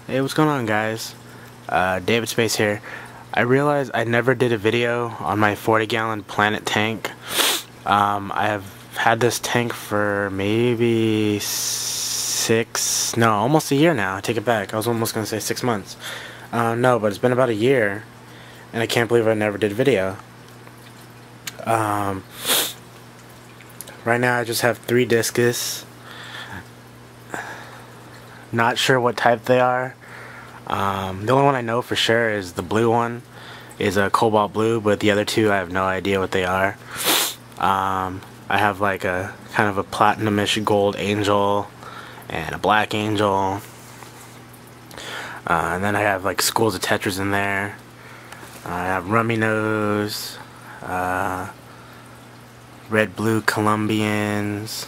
Hey, what's going on, guys? David Space here. I realized I never did a video on my 40-gallon Planet tank. I have had this tank for maybe almost a year now. I take it back. I was almost going to say 6 months. No, but it's been about a year, and I can't believe I never did a video. Right now I just have 3 discus. Not sure what type they are. The only one I know for sure is the blue one is a cobalt blue, but the other 2 I have no idea what they are. I have like a kind of a platinum-ish gold angel and a black angel, and then I have like schools of tetras in there. I have rummynose, red blue columbians,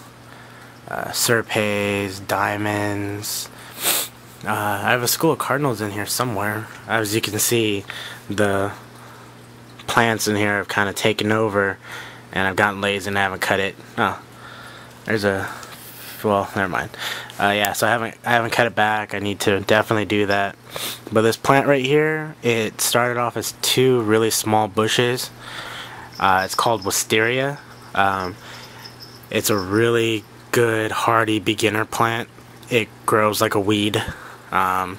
serpaes, diamonds. I have a school of cardinals in here somewhere. As you can see, the plants in here have kind of taken over, and I've gotten lazy and I haven't cut it. Oh, there's a, well, never mind. Yeah, so I haven't cut it back. I need to definitely do that. But this plant right here, it started off as 2 really small bushes. It's called wisteria. It's a really good hardy beginner plant. It grows like a weed. I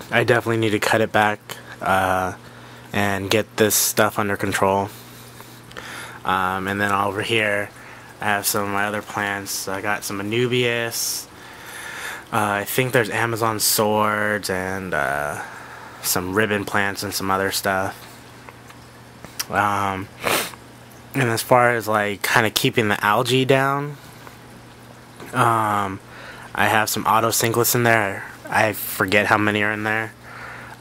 definitely need to cut it back and get this stuff under control. And then over here I have some of my other plants. I got some Anubias. I think there's Amazon swords and some ribbon plants and some other stuff. And as far as like kind of keeping the algae down, I have some otosinclus in there. I forget how many are in there.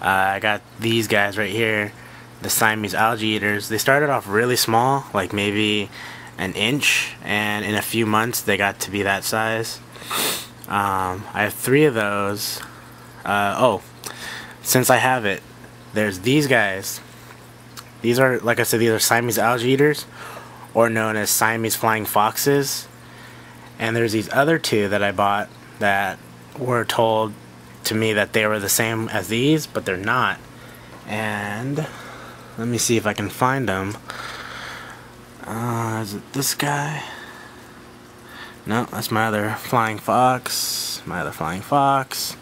I got these guys right here, the Siamese algae eaters. They started off really small, like maybe an inch, and in a few months they got to be that size. I have 3 of those. Oh, since I have it, there's these guys. These are, like I said, these are Siamese algae eaters, or known as Siamese flying foxes. And there's these other 2 that I bought that were told to me that they were the same as these, but they're not. And let me see if I can find them. Is it this guy? No, that's my other flying fox. My other flying fox.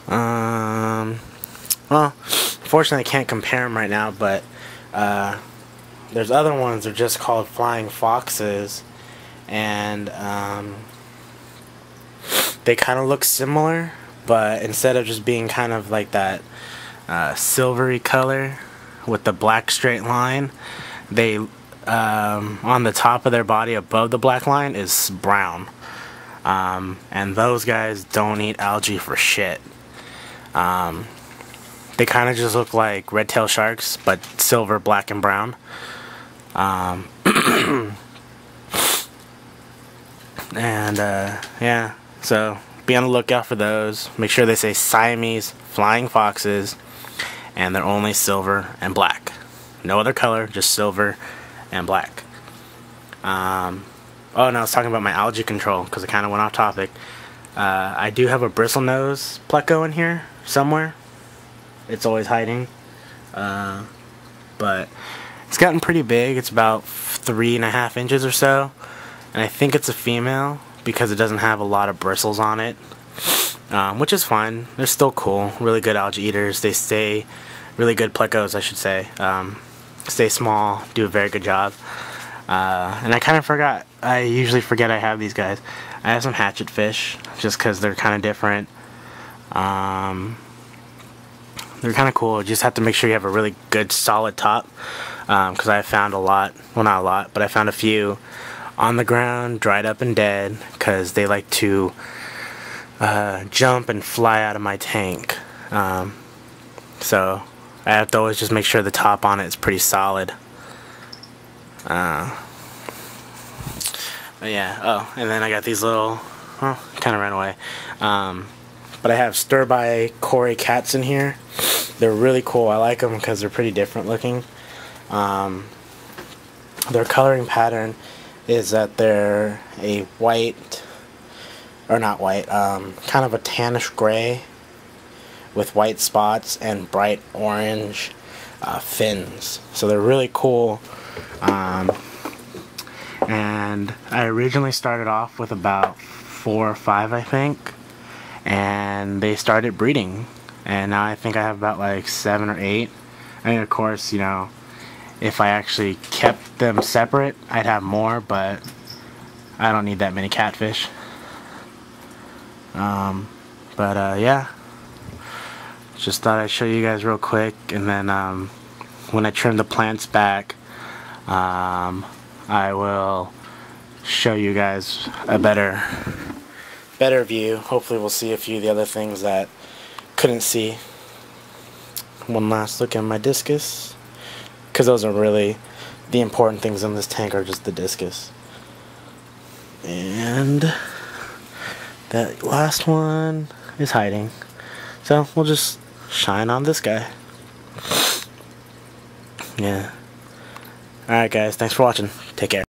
Well, fortunately I can't compare them right now, but there's other ones that are just called flying foxes, and they kind of look similar, but instead of just being kind of like that silvery color with the black straight line, they on the top of their body above the black line is brown. And those guys don't eat algae for shit. They kind of just look like red-tailed sharks, but silver, black, and brown. And yeah, so be on the lookout for those. Make sure they say Siamese flying foxes, and they're only silver and black. No other color, just silver and black. Oh no, I was talking about my algae control because I kind of went off topic. I do have a bristlenose pleco in here somewhere. It's always hiding, but it's gotten pretty big. It's about 3.5 inches or so, and I think it's a female because it doesn't have a lot of bristles on it, which is fine. They're still cool, really good algae eaters. They stay really good plecos, I should say. Stay small, do a very good job. And I kind of forgot. I usually forget I have these guys. I have some hatchetfish just because they're kind of different. They're kind of cool. You just have to make sure you have a really good solid top, because I found a lot, well, not a lot, but I found a few on the ground, dried up and dead, because they like to jump and fly out of my tank. So I have to always just make sure the top on it is pretty solid. But yeah, oh, and then I got these little, oh, kind of ran away. But I have sterbai cory cats in here. They're really cool. I like them because they're pretty different looking. Their coloring pattern is that they're a white or not white, kind of a tannish gray with white spots and bright orange fins. So they're really cool. And I originally started off with about 4 or 5, I think, and they started breeding, and now I think I have about like 7 or 8. I mean, of course, you know, if I actually kept them separate, I'd have more, but I don't need that many catfish. Yeah, just thought I'd show you guys real quick, and then when I trim the plants back, I will show you guys a better view. Hopefully we'll see a few of the other things that couldn't see. One last look at my discus, because those are really the important things in this tank, are just the discus. And that last one is hiding, so we'll just shine on this guy. Yeah. Alright guys, thanks for watching. Take care.